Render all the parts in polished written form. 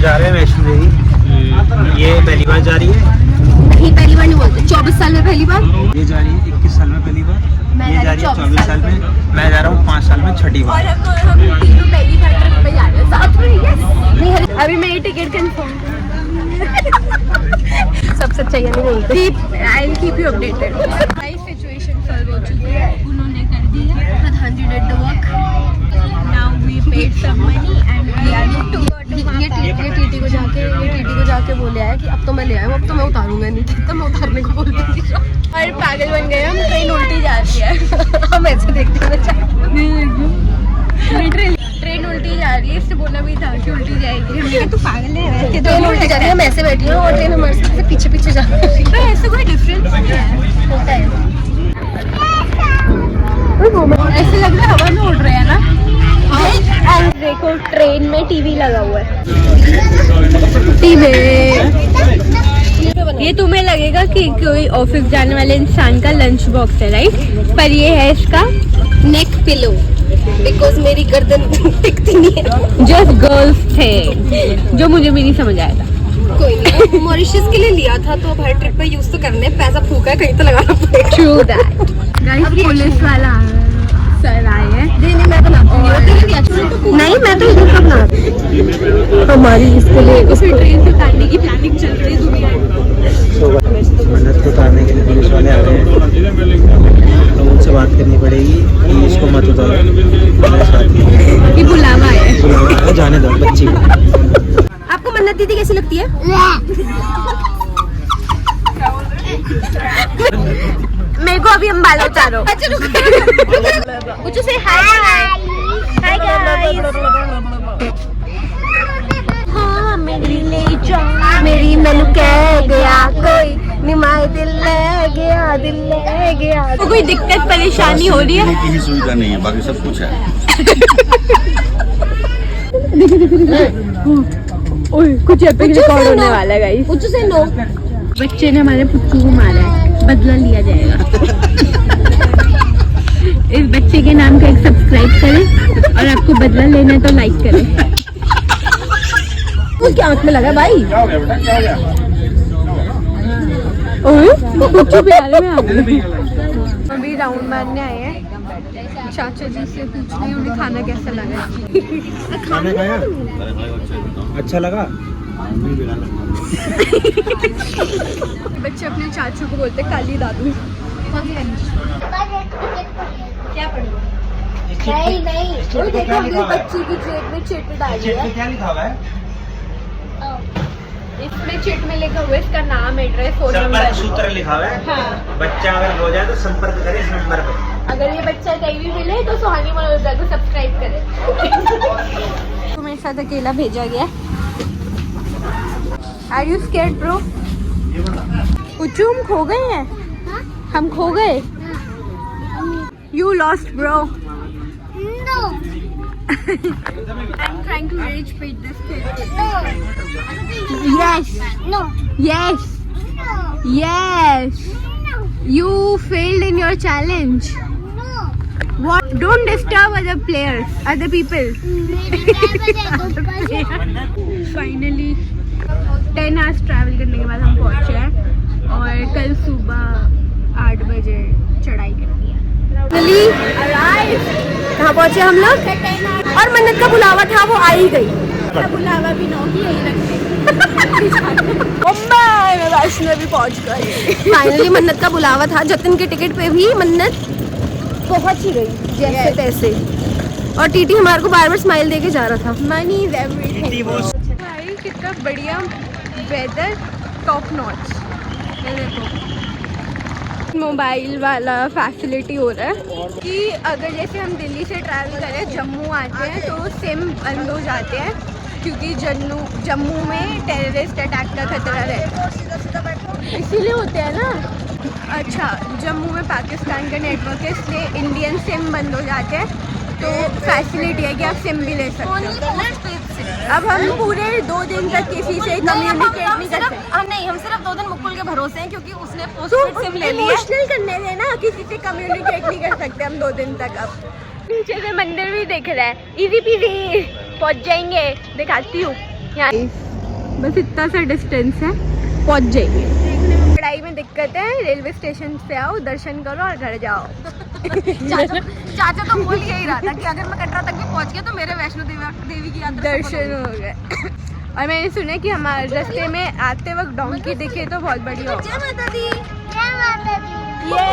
जा रहे हैं वैष्णो देवी। ये पहली बार जा रही है? नहीं, पहली बार नहीं बोलते। 24 साल में पहली बार। ये जा रही है 21 साल में पहली बार। ये जा रही है 24 साल में। मैं जा रहा हूँ 5 साल में छठी बार। और हम तीनों पहली बार ट्रिप पे जा रहे हैं साथ में। यस, अभी मैं ये टिकट कंफर्म सबसे अच्छा ये नहीं बोलते। I will keep you updated. हमारी सिचुएशन सॉल्व हो चुकी है, उन्होंने कर दी है। प्रधान जी did the work. Now we paid some money and we are good to go. ये टीटी को जाके बोले आया कि अब तो मैं ले आया हूँ, अब तो मैं उतारूंगा नहीं। तो मैं उतारने को बोल रही थी और पागल बन गए हम। ट्रेन उल्टी जा रही है। हम ऐसे देखते लिटरली ट्रेन उल्टी जा रही है। इससे बोला भी था कि उल्टी जाएगी। हमने कहा तू पागल है, ट्रेन उल्टी जा रही है। हम ऐसे बैठी हूँ और ट्रेन हमारे से पीछे पीछे जा रही है। तो ऐसे कोई डिफरेंस नहीं है, होता है। ऐसे लग रहा है हवा में उड़ रहे हैं ना। हाँ, देखो ट्रेन में टीवी लगा हुआ है। टीवी ये तुम्हें लगेगा कि कोई ऑफिस जाने वाले इंसान का लंच बॉक्स है, राइट? पर ये है इसका नेक पिलो, बिकॉज मेरी गर्दन टिकती नहीं है। जस्ट गर्ल्स थे जो मुझे भी नहीं समझ आया था। कोई नहीं, मॉरिशस के लिए लिया था तो अब हर ट्रिप पे यूज तो करने। पैसा फूका है, कहीं तो लगाना पड़ेगा। True that. गाइस, पुलिस वाला सर आए हैं। नहीं, मैं बनाती हूँ। नहीं, मैं तो इधर का बना। हमारी इसके लिए ट्रेन से उतारने की प्लानिंग चल रही है दुनिया में। मन्नत को उतारने के लिए पुलिस वाले आ रहे हैं, तो उनसे बात करनी पड़ेगी कि इसको मत उतारो। कि बुलावा है, जाने दो बच्ची को। आपको मन्नत दीदी कैसी लगती है? मेरे को अभी अंबाला उतारो। अच्छा रुको, से हाय गाइस। हाँ, मेरी ले जाओ, मेरी मैनू कह गया कोई निमाए दिल ले गया। तो कोई दिक्कत परेशानी हो रही है? की सुविधा नहीं है, बाकी सब कुछ है। ओए, कुछ एपिक रिकॉर्ड होने वाला है गाइस। कुछ से नो। बच्चे ने हमारे पुच्चू को मारा है, बदला लिया जाएगा। इस बच्चे के नाम का एक सब्सक्राइब करें और आपको बदला लेना है तो लाइक करें। उसके आंख में लगा भाई। क्या हो गया बेटा, क्या हो गया? ओए, पुच्चू प्यारे में आ गए। अभी राउंड मारने आए हैं। चाचा जी से पूछ रही हूँ उन्हें खाना कैसा लगा। खाना खाया? अच्छा लगा? बच्चे अपने चाचू को बोलते काली दादू। क्या पढ़ेगा? नहीं, देखो बच्ची की जेब में चिट डाली है। क्या लिखा हुआ है? इसमें चिट में लिखा हुआ है इसका नाम, एड्रेस, फोन नंबर। संपर्क सूत्र लिखा हुआ है। हाँ। बच्चा अगर हो जाए तो संपर्क करें इस नंबर पर। अगर ये बच्चा कहीं भी मिले तो सुहानी मनोरंजा को सब्सक्राइब करें। तो मेरे साथ अकेला भेजा गया। Are you scared bro? Puchchu, हम खो गए हैं। हम खो गए। You lost bro. No. I'm trying to rage bait this kid. No. Yes. No. Yes. No. Yes. No. You failed in your challenge. No. What? Don't disturb other players, other people. Finally 10 hours travel करने के बाद हम पहुंचे हैं और कल सुबह 8 बजे चढ़ाई करनी है। Finally arrived. कहाँ पहुंचे हम लोग? और मन्नत का बुलावा था, वो आ ही गई। बुलावा भी नौ की यही रखते। मैं वैष्णो भी पहुंच गई। फाइनली मन्नत का बुलावा था। जतिन के टिकट पे भी मन्नत पहुंच ही गई जैसे तैसे। और टीटी हमारे को बार बार स्माइल देके जा रहा था। Money is everything. भाई कितना बढ़िया वेदर, टॉप नॉच। देखो मोबाइल वाला फैसिलिटी हो रहा है कि अगर जैसे हम दिल्ली से ट्रैवल करें, जम्मू आते हैं तो सिम बंद हो जाते हैं क्योंकि जम्मू में टेररिस्ट अटैक का खतरा रहता है, इसीलिए होते हैं ना। अच्छा, जम्मू में पाकिस्तान का नेटवर्क है इसलिए इंडियन सिम बंद हो जाते हैं, तो फैसिलिटी है कि आप सिम भी ले सकते हो। अब हम पूरे 2 दिन तक किसी से कम्युनिकेट नहीं कर सकते। नहीं, हम सिर्फ 2 दिन मुकुल के भरोसे हैं क्योंकि उसने पोस्टपेड सिम ले लिया। इमोशनल करने देना, किसी से कम्युनिकेट नहीं कर सकते हम 2 दिन तक। अब नीचे से मंदिर भी दिख रहा है, इजी पीजी पहुंच जाएंगे। दिखाती हूँ यहाँ बस इतना सा डिस्टेंस है, पहुंच जाएंगे। पढ़ाई में दिक्कत है, रेलवे स्टेशन पे आओ, दर्शन करो और घर जाओ। चाचा तो बोल यही रहा था कि अगर मैं कटरा तक भी पहुंच गया तो मेरे वैष्णो देवी की यात्रा दर्शन हो गए। और मैंने सुना कि हमारे रास्ते में आते वक्त डोंकी दिखे तो बहुत बढ़िया हो। जय माता दी। ये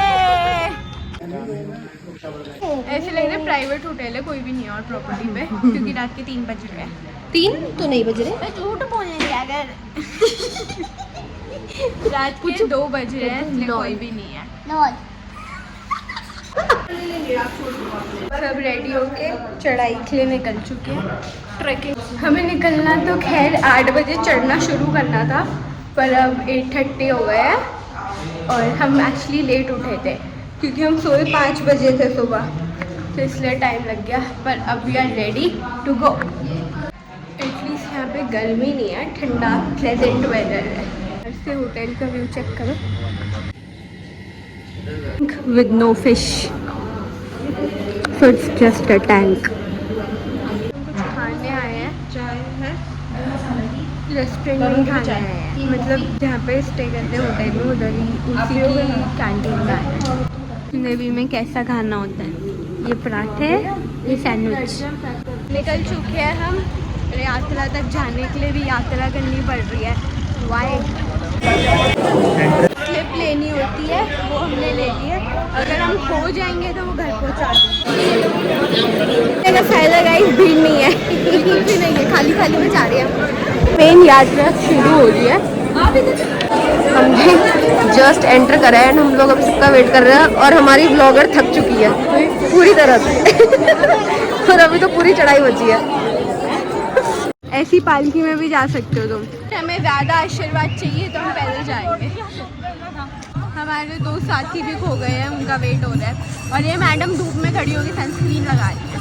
ऐसे लग रहा है प्राइवेट होटल है, कोई भी नहीं है और प्रॉपर्टी पे, क्योंकि रात के 3 बज रहे हैं। 3 तो नहीं बज रहे। मैं झूठ बोलने लगी अगर रात के 2 बज रहे हैं, इसलिए कोई भी नहीं है। सब रेडी होके चढ़ाई के लिए निकल चुके हैं। ट्रैकिंग हमें निकलना तो खैर 8 बजे चढ़ना शुरू करना था, पर अब 8:30 हो गए हैं और हम एक्चुअली लेट उठे थे क्योंकि हम सोए 5 बजे थे सुबह, तो इसलिए टाइम लग गया। पर अब we are ready to go. At least यहाँ पे गर्मी नहीं है, ठंडा प्लेजेंट वेदर है। ऐसे होटल का व्यू चेक करो, with no fish, so it's just a tank. कुछ खाने आए हैं, चाय है, रेस्टोरेंट में खाने आए हैं, मतलब जहाँ पे स्टे करते हैं होटल में उधर ही उसी की कैंटीन में आए हैं। नेवी में कैसा खाना होता है, ये पराठे, ये सैंडविच। निकल चुके हैं हम, यात्रा तक जाने के लिए भी यात्रा करनी पड़ रही है। वाई क्लिप लेनी होती है, वो हमने ले ली है। अगर हम खो जाएंगे तो वो घर पहुंचा देंगे। का फायदा गाइस भीड़ नहीं है, बिल्कुल भी नहीं है, खाली खाली में जा रही है। मेन यात्रा शुरू हो रही है। हमने जस्ट एंटर करा है, हम लोग अभी सबका वेट कर रहे हैं और हमारी ब्लॉगर थक चुकी है पूरी तरह से और अभी तो पूरी चढ़ाई बची है। ऐसी पालकी में भी जा सकते हो तुम। हमें ज़्यादा आशीर्वाद चाहिए तो हम पैदल जाएंगे। हमारे 2 साथी भी खो गए हैं, उनका वेट हो रहा है और ये मैडम धूप में खड़ी होगी सनस्क्रीन लगा रही है।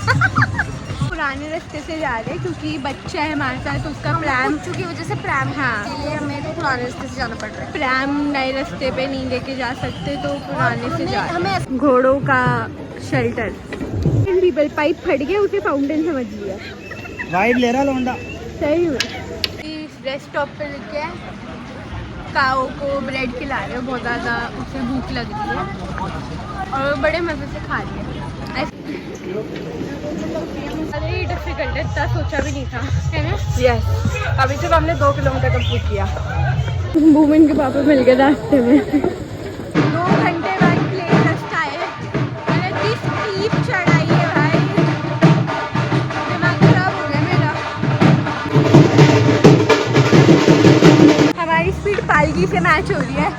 पुराने रास्ते से जा रहे हैं क्योंकि बच्चा है हमारे साथ, तो उसका प्रैम की वजह से प्रैम, हाँ हमें तो पुराने रास्ते से जाना पड़ रहा है। प्रैम नए रास्ते पे नहीं लेके जा सकते, तो पुराने से जा रहे हैं। घोड़ों का शेल्टर, पीपल पाइप फट गया, उसे फाउंटेन समझ लिया। वाइड ले रहा लौंडा सही हुआ। इस रेस्ट स्टॉप पे लेके काओ को ब्रेड खिला रहे हो, बहुत ज़्यादा उसे भूख लग रही है और बड़े मज़े से खा रही है। अरे ये डिफिकल्ट है, इतना सोचा भी नहीं था, है ना? यस, अभी सिर्फ हमने 2 किलोमीटर कंप्लीट किया। वुमेन के पापा मिल गए रास्ते में। 2 घंटे बाद प्लेन रास्ता है, मैंने 30 स्टीप चढ़ाई है भाई, दिमाग खराब हो गया मेरा। हमारी स्पीड पालकी से मैच हो रही है।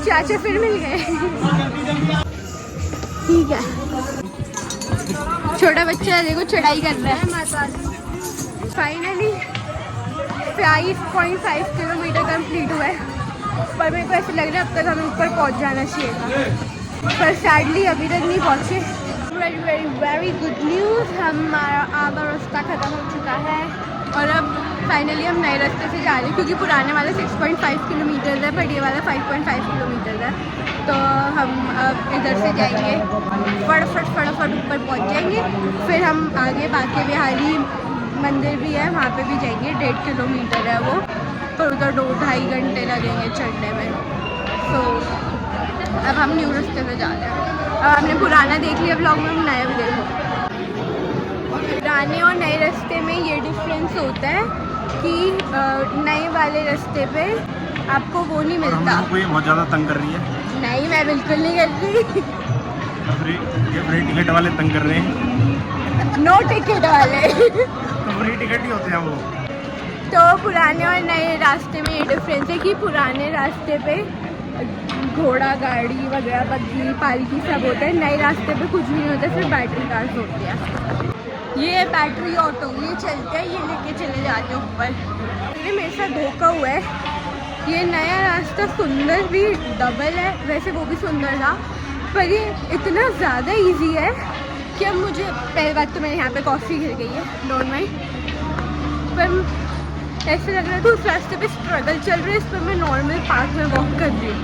चाचा फिर मिल गए। ठीक है, छोटा बच्चा देखो चढ़ाई कर रहा है। फाइनली 5.5 किलोमीटर कंप्लीट हुआ है, पर मेरे को ऐसा लग रहा है अब तक हमें ऊपर पहुंच जाना चाहिए था, पर सैडली अभी तक नहीं पहुंचे। Very very very good news, हमारा आधा रास्ता ख़त्म हो चुका है और अब फाइनली हम नए रास्ते से जा रहे हैं क्योंकि पुराने वाला 6.5 किलोमीटर है, बट ये वाला 5.5 किलोमीटर है। तो हम अब इधर से जाएंगे, फटाफट ऊपर पहुंच जाएंगे, फिर हम आगे बाके बिहारी मंदिर भी है, वहाँ पे भी जाएंगे। 1.5 किलोमीटर है वो, पर उधर 2-2.5 घंटे लगेंगे चढ़ने में। तो अब हम न्यू रास्ते में जा रहे हैं। अब हमने पुराना देख लिया ब्लॉग में, हम नया भी देखो। पुराने और नए रास्ते में ये डिफरेंस होता है कि नए वाले रास्ते पे आपको वो नहीं मिलता। कोई बहुत ज़्यादा तंग कर रही है। नहीं, मैं बिल्कुल नहीं कर रही। फ्री टिकट वाले तंग कर रहे हैं। नो टिकट वाले तो फ्री टिकट ही होते हैं वो। तो पुराने और नए रास्ते में ये डिफरेंस है कि पुराने रास्ते पे घोड़ा गाड़ी वगैरह, बग्गी, पालकी सब होता है। नए रास्ते पे कुछ भी नहीं होता, सिर्फ बैटरी कार्स होती है। ये बैटरी ऑटो ये चलते हैं, ये लेके चले जाते हैं ऊपर। ये मेरे साथ धोखा हुआ है। ये नया रास्ता सुंदर भी डबल है, वैसे वो भी सुंदर था, पर ये इतना ज़्यादा इजी है कि अब मुझे, पहली बात तो मेरे यहाँ पे कॉफ़ी गिर गई है, डोंट माइंड, पर ऐसे लग रहा था उस रास्ते पे स्ट्रगल चल रही है, इस पर मैं नॉर्मल पार्क में वॉक कर रही हूँ।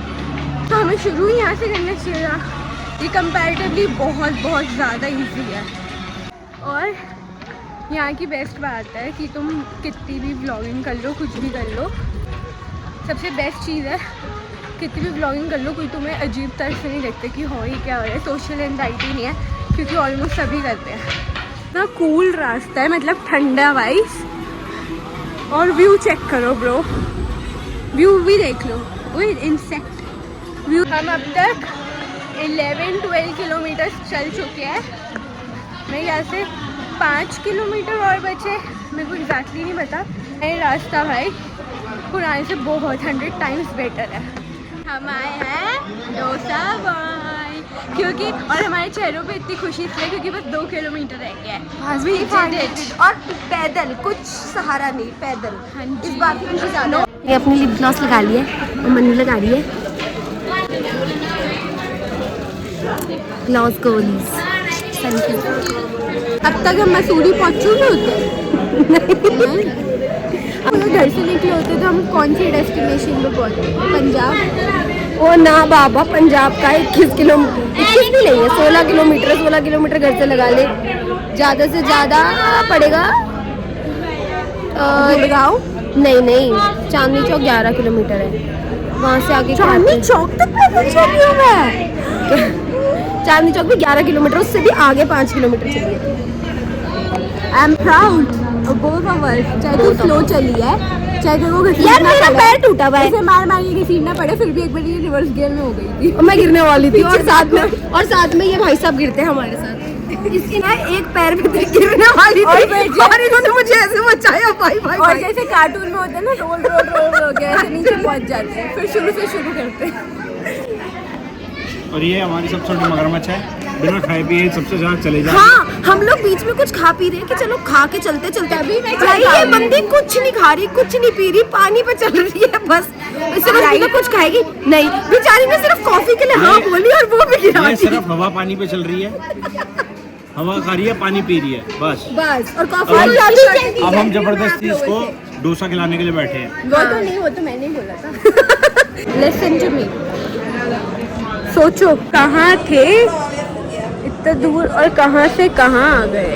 तो हमें शुरू ही यहाँ से करना चाहिए था। ये कंपैरेटिवली बहुत ज़्यादा ईजी है और यहाँ की बेस्ट बात है कि तुम कितनी भी व्लॉगिंग कर लो, कुछ भी कर लो, सबसे बेस्ट चीज़ है कितनी भी व्लॉगिंग कर लो कोई तुम्हें अजीब तरह से नहीं देखते कि हो ही क्या हो रहा है। सोशल एंजाइटी नहीं है क्योंकि ऑलमोस्ट सभी करते हैं। इतना कूल रास्ता है, मतलब ठंडा वाइस। और व्यू चेक करो ब्रो, व्यू भी देख लो, वो इंसेक्ट व्यू। हम अब तक 11-12 किलोमीटर चल चुके हैं। मेरे यहाँ से 5 किलोमीटर और बचे, मेरे को एग्जैक्टली नहीं पता। ये रास्ता भाई पुराने से बहुत 100 टाइम्स बेटर है। हम आए हैं डोसा बॉय क्योंकि, और हमारे चेहरों पे इतनी खुशी इसलिए क्योंकि बस 2 किलोमीटर रह गया है और पैदल, कुछ सहारा नहीं, पैदल। हाँ जी, इस बात की खुशी ज़्यादा। ये अपनी लिप ग्लॉस लगा ली है और मनी लगा रही है ग्लॉस गोलीज। Thank you. अब तक हम मसूरी पहुँच चुके होते घर से निकले होते तो हम कौन सी डेस्टिनेशन पे पहुँचे? पंजाब। ओ ना बाबा, पंजाब का 21 किलोमीटर, 21 भी नहीं है, 16 किलोमीटर। 16 किलोमीटर घर से लगा ले, ज़्यादा से ज़्यादा पड़ेगा गुड़गांव। नहीं, चांदनी चौक 11 किलोमीटर है। वहाँ से आगे चांदनी चौक तक पैदल चल रही हूँ मैं। चांदनी चौक भी 11 किलोमीटर, उससे भी आगे 5 किलोमीटर चलिए। I am proud both of us. चाहे तो स्लो चली है, चाहे तो वो यार मेरा पैर टूटा हुआ है, इसे मार के घसीटना पड़े, फिर भी एक बार ये रिवर्स गियर में हो गई थी और मैं गिरने वाली थी। और साथ में ये भाई साहब गिरते हैं हमारे साथ। इसकी ना एक पैर पे गिरने वाली थी और इन्होंने मुझे ऐसे बचाया भाई। और जैसे कार्टून में होता है ना, रोल हो गया, ऐसे नीचे पहुंच जाते हैं, फिर शुरू से शुरू करते हैं। और ये हमारी सबसे छोटी मगरमच्छ है, बिना खाए पिए सबसे ज्यादा चले जाए। हाँ, हम लोग बीच में कुछ खा पी रहे हैं कि चलो खा के चलते अभी ये बंदी कुछ नहीं खा रही, कुछ नहीं पी रही, पानी पे चल रही है बस। इससे बस कुछ खाएगी नहीं, बेचारी ने सिर्फ कॉफी के लिए हाँ बोली और वो भी गिरा दी। सिर्फ हवा पानी पे चल रही है, हवा खा रही है, पानी पी रही है, बस। और कॉफी अब हम जबरदस्ती इसको डोसा खिलाने के लिए बैठे हैं। वो तो नहीं, वो तो मैंने ही बोला था। लिसन टू मी, सोचो कहाँ थे इतना दूर और कहाँ से कहाँ आ गए।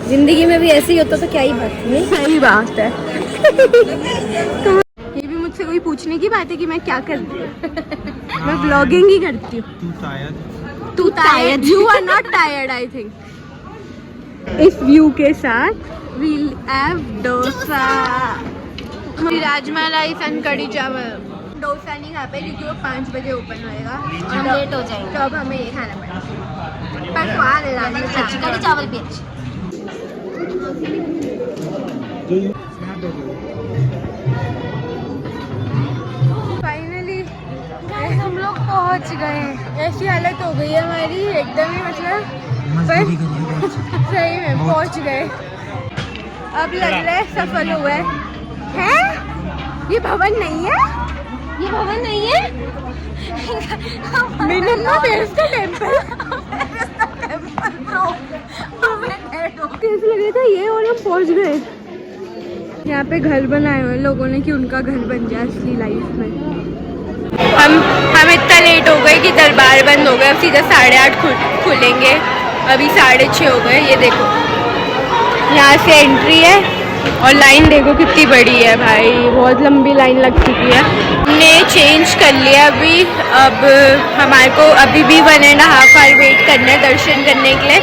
जिंदगी में भी ऐसे ही होता तो क्या ही बात है। सही बात है। तो ये भी मुझसे कोई पूछने की बात है कि मैं क्या करती हूँ। मैं ब्लॉगिंग ही करती हूँ। तू tired, you are not tired I think. इस व्यू के साथ we'll have dosa, rajma rice and kadhi chawal. Dosa नहीं खा पाए क्योंकि वो 5 बजे ओपन होएगा और हम लेट हो जाएंगे, तो अब हमें ये खाना पड़ेगा। पर स्वाद है राजमा चावल, कड़ी चावल भी अच्छी। फाइनली हम लोग पहुंच गए। ऐसी हालत हो गई है हमारी एकदम ही, मतलब सही में पहुंच गए। अब लग रहा है सफल हुआ है। ये भवन नहीं है, ये भवन नहीं है। ऐसा लग रहा था ये, और हम पहुंच गए। यहाँ पे घर बनाए हुए लोगों ने कि उनका घर बन जाए असली लाइफ में। हम इतना लेट हो गए कि दरबार बंद हो गए। अब सीधा 8:30 खुलेंगे, अभी 6:30 हो गए। ये देखो यहाँ से एंट्री है और लाइन देखो कितनी बड़ी है भाई, बहुत लंबी लाइन लग चुकी है। हमने चेंज कर लिया अभी। अब हमारे को अभी भी 1.5 आवर वेट करना है दर्शन करने के लिए,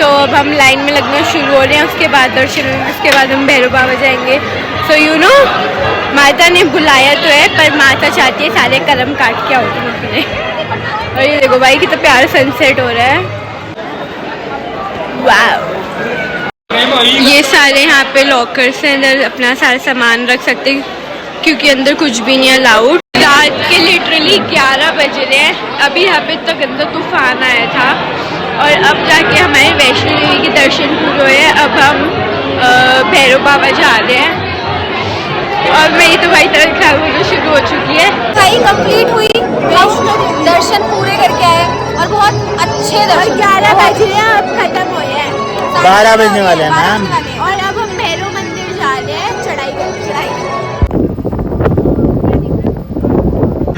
तो अब हम लाइन में लगना शुरू हो रहे हैं। उसके बाद दर्शन, उसके बाद हम भैरव बाबा जाएंगे। सो यू नो, माता ने बुलाया तो है, पर माता चाहती है सारे कर्म काट के आओ तुम अपने। और ये देखो भाई कितना प्यारा सनसेट हो रहा है। वाह, ये सारे यहाँ पे लॉकर्स हैं, अंदर अपना सारा सामान रख सकते हैं क्योंकि अंदर कुछ भी नहीं अलाउड। रात के लिटरली 11 बज रहे हैं। अभी यहाँ पे तक अंदर तूफान आया था और अब जाके हमारे वैष्णो देवी के दर्शन पूरे हुए हैं। अब हम भैरव बाबा जा रहे हैं और मेरी तो भाई तरह खराब होना शुरू हो चुकी है। भाई कंप्लीट हुई, दर्शन पूरे करके आए और बहुत अच्छे दर्शन। 11 बज रहे हैं, अब खत्म हो गया है, 12 बजने वाले हैं मैम। और अब हम भैरव मंदिर जा रहे हैं, चढ़ाई।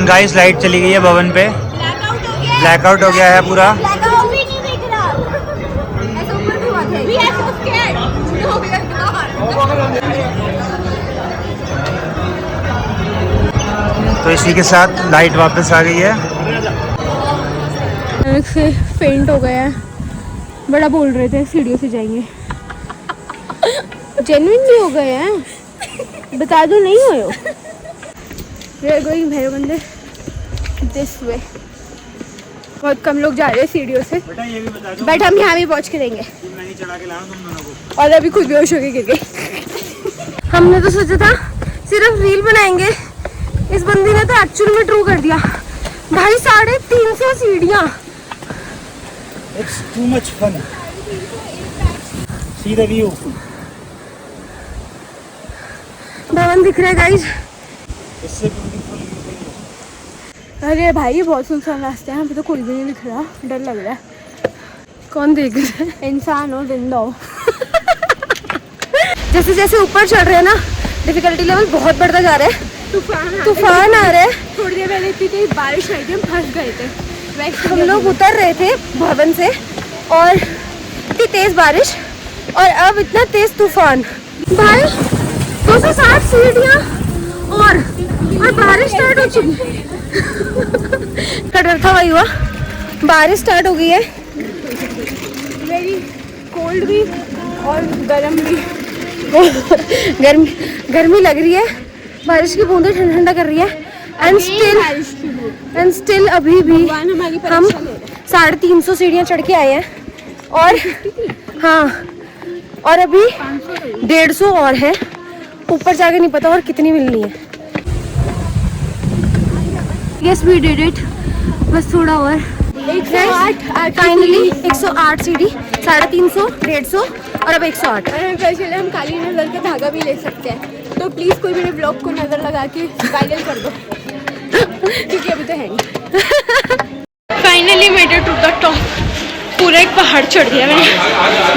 गाइस लाइट चली गई है भवन पे, ब्लैकआउट हो गया है पूरा। ब्लैकआउट भी नहीं दिख रहा, ऐसा ऊपर भी हुआ था। scared. No, we are not. तो इसी के साथ लाइट वापस आ गई है। अलग से फेंट हो गया है, बड़ा बोल रहे थे सीढ़ियों से जाएंगे, जेन्युइनली हो गए हैं, बता दो नहीं हुए हो। वी आर गोइंग भैरव मंदिर दिस वे। बहुत कम लोग जा रहे हैं सीढ़ियों से, बेटा ये भी बता दो, बट हम यहाँ भी पहुँच के देंगे। मैं ही चढ़ा के लाया तुम दोनों को। और अभी खुद बेहोश होके गिर गई। हमने तो सोचा था सिर्फ रील बनाएंगे, इस बंदी ने तो एक्चुअल में ट्रू कर दिया भाई। 350 सीढ़ियाँ। It's too much fun. See the view. भवन दिख रहा है गाइस। इससे ब्यूटीफुल व्यू नहीं है। अरे भाई बहुत सुनसान रास्ते हैं, यहाँ पे तो कोई भी नहीं दिख रहा, डर लग रहा है। कौन देख रहा है? इंसान हो जिंदा हो। जैसे जैसे ऊपर चढ़ रहे हैं ना, डिफिकल्टी लेवल बहुत बढ़ता जा रहा है। तूफान आ रहा है। थोड़ी देर पहले इतनी तेज बारिश आई थी, हम फंस गए थे। हम लोग उतर रहे थे भवन से और इतनी तेज बारिश और अब इतना तेज तूफान। भाई 260 सीढ़ियाँ और बारिश स्टार्ट हो चुकी है। का डर था वही हुआ, बारिश स्टार्ट हो गई है। वेरी कोल्ड भी और गर्म भी। गर्मी लग रही है, बारिश की बूंदें ठंडा ठंडा कर रही है। एंड स्टिल अभी भी हम 350 सीढ़ियाँ चढ़ के आए हैं और हाँ, और अभी 150 और है, ऊपर जाके नहीं पता और कितनी मिलनी है। Yes, we did it. बस थोड़ा और। 108 फाइनली 108 सीढ़ी, 350, 150 और अब 108। चले हम काली नजर का धागा भी ले सकते हैं, तो प्लीज कोई मेरे ब्लॉग को नजर लगा के वायरल कर दो। क्योंकि अभी तो है नहीं। Finally made it to the top. पूरा एक पहाड़ चढ़ दिया मैंने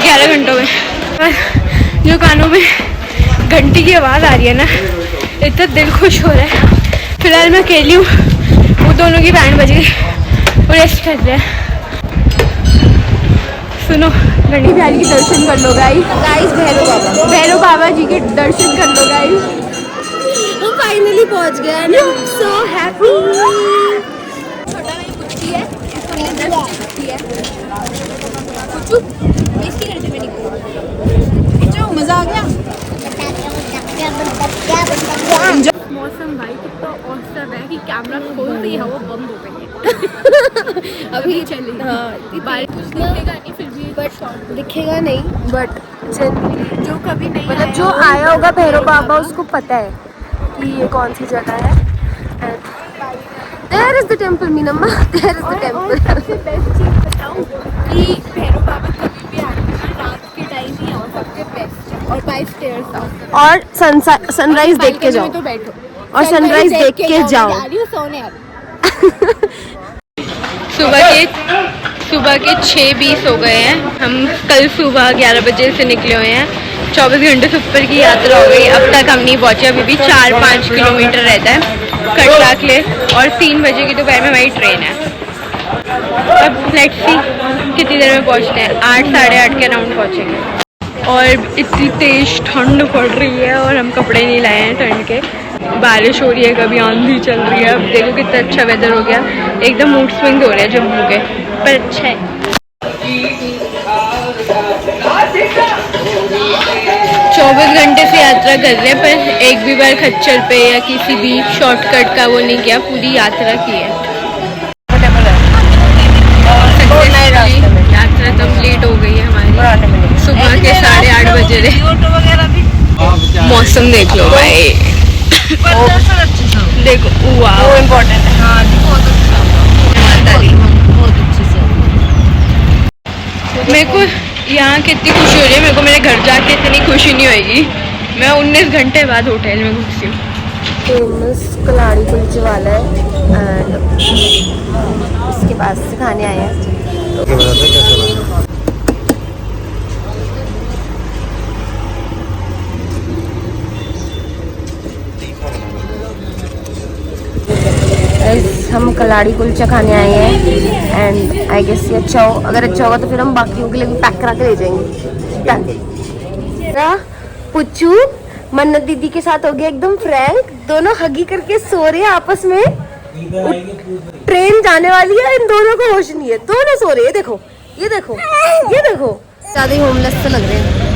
11 घंटों में। और जो कानों में घंटी की आवाज़ आ रही है ना, इतना दिल खुश हो रहा है। फिलहाल मैं अकेली हूँ, वो दोनों की बैंड बज गई, वो रेस्ट कर रहे हैं। सुनो, घंटी बिहारी के दर्शन कर लो गाइस। भैरव बाबा जी के दर्शन कर लो गाइस। हम फाइनली पहुंच गए हैं, सो हैप्पी। छोटा भाई कुछ है, इसको नहीं अंदर कुछ है। कुछ बेइज्जती करते में निकलो। जो मजा आ गया। मौसम भाई कितना औसम है कि कैमरा खोलते ही हवा बंद हो गई है। अभी चली। हाँ, बारिश कुछ दिखेगा नहीं फिर भी, बट दिखेगा नहीं, बट जो कभी नहीं मतलब जो आया होगा भैरव बाबा उसको पता है कि ये कौन सी जगह है। There is the temple Meenamma, there is the temple. सबसे बेस्ट चीज बताऊं कि भैरव बाबा कभी भी आते हैं रात के टाइम ही आओ, सबसे बेस्ट। और बाय स्टेयर्स आओ और सनराइज देख के जाओ, तो बैठो और सनराइज देख के जाओ। सोने सुबह के 6:20 हो गए हैं। हम कल सुबह 11 बजे से निकले हुए हैं। 24 घंटे से ऊपर की यात्रा हो गई, अब तक हम नहीं पहुँचे। अभी भी 4-5 किलोमीटर रहता है कटरा के लिए और 3 बजे की दोपहर में हमारी ट्रेन है। अब लेट्स सी कितनी देर में पहुँचते हैं। 8 साढ़े 8 के अराउंड पहुँचेंगे। और इतनी तेज ठंड पड़ रही है और हम कपड़े नहीं लाए हैं ठंड के। बारिश हो रही है, कभी आंधी चल रही है। अब देखो कितना अच्छा वेदर हो गया, एकदम मूड स्विंग हो रहा है जम्मू के, पर अच्छा है। 24 घंटे से यात्रा कर रहे हैं, पर एक भी बार खच्चर पे या किसी भी शॉर्टकट का वो नहीं किया, पूरी यात्रा की है। यात्रा कंप्लीट हो गई है हमारी। सुबह के 8:30 बजे रहे। मौसम देख लो भाई, देखो वो इम्पोर्टेंट है। हाँ बहुत अच्छा, बहुत अच्छे से। मेरे को यहाँ कितनी खुशी हो रही है, मेरे को मेरे घर जाके इतनी खुशी नहीं होगी। मैं 19 घंटे बाद होटल में घुसी हूँ। फेमस कलाड़ी कुलचे वाला है एंड इसके पास से खाने आए हैं। हम कलाड़ी कुलचा खाने आए हैं एंड आई गेस ये अच्छा हो, अगर अच्छा होगा तो फिर हम बाकियों के लिए भी पैक करा के ले जाएंगे। पुच्चू मन्नत दीदी के साथ हो गया एकदम फ्रैंक, दोनों हगी करके सो रहे हैं आपस में। ट्रेन जाने वाली है, इन दोनों को होश नहीं है, दोनों सो रहे हैं। देखो ये देखो ये देखो, ज्यादा ही होमलेस से लग रहे हैं।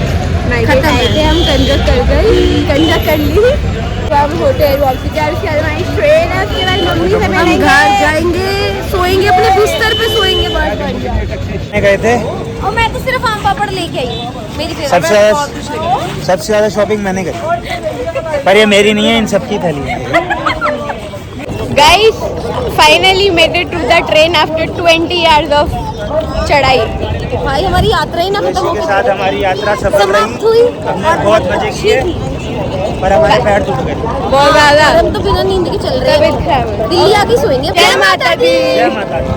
खत्म है, हम कंजक कर गए, कंजक कर ली। अब होटल वापस जा रहे हैं, ट्रेन है, उसके बाद मम्मी से मिलेंगे, हम घर जाएंगे, सोएंगे अपने बिस्तर पे, सोएंगे बाहर गए थे और मैं तो सिर्फ आम पापड़ लेके आई हूँ, मेरी सबसे ज्यादा शॉपिंग मैंने करी, पर ये मेरी नहीं है, इन सबकी थैली है। Guys finally made it to the train after 20 years of चढ़ाई। भाई हमारी यात्रा ही ना खत्म हो के साथ हमारी यात्रा सफल समाप्त रही, हुई। हमने बहुत मजे किए, पर हमारे पैर दुख गए बहुत ज्यादा, हम तो बिना नींद के चल रहे हैं, दिल्ली आके सोएंगे। जय माता दी। जय माता दी।